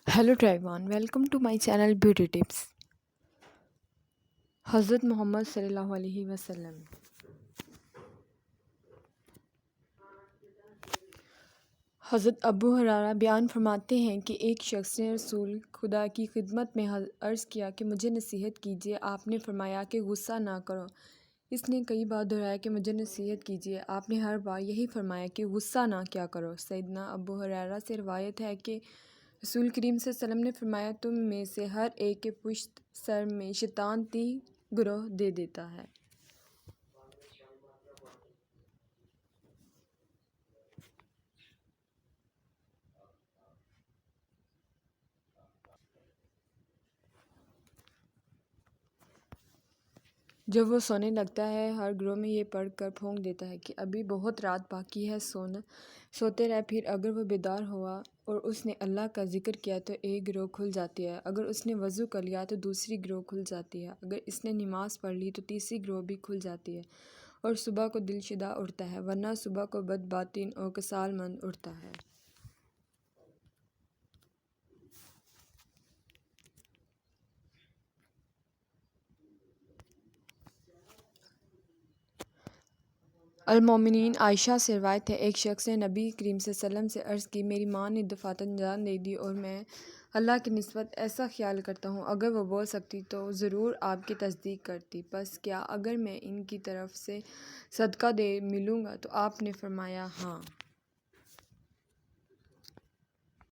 Hello everyone, welcome to my channel Beauty Tips. حضرت محمد صلی اللہ علیہ وسلم. حضرت ابو ہریرہ بیان فرماتے ہیں کہ ایک شخص نے رسول خدا کی خدمت میں عرض کیا کہ مجھے نصیحت کیجیے. آپ نے فرمایا کہ غصہ نہ کرو. اس نے کئی بار دہرایا کہ مجھے نصیحت کیجیے. آپ نے ہر بار یہی فرمایا کہ غصہ نہ کیا کرو. سیدنا ابو ہریرہ سے روایت ہے کہ رسول کریم صلی اللہ علیہ وسلم نے فرمایا تم میں سے ہر ایک کے پشت سر میں شیطان 30 گروہ دے دیتا ہے. جب وہ سونے لگتا ہے ہر گروہ میں یہ پڑھ کر پھونک دیتا ہے کہ ابھی بہت رات باقی ہے سوتے رہ. پھر اگر وہ بیدار ہوا اور اس نے اللہ کا ذکر کیا تو ایک گروہ کھل جاتی ہے. اگر اس نے وضو کر لیا تو دوسری گروہ کھل جاتی ہے. اگر اس نے نماز پڑھ لی تو تیسری گروہ بھی کھل جاتی ہے. اور صبح کو دل شدہ اٹھتا ہے ورنہ صبح کو بد باطن اور کسال مند اٹھتا ہے. المومنین عائشہ سے روایت ہے ایک شخص نے نبی کریم صلی اللہ علیہ وسلم سے عرض کی میری ماں نے دفعتاً جان دے دی اور میں اللہ کی نسبت ایسا خیال کرتا ہوں اگر وہ بول سکتی تو ضرور آپ کی تصدیق کرتی. پس کیا اگر میں ان کی طرف سے صدقہ دے ملوں گا؟ تو آپ نے فرمایا ہاں.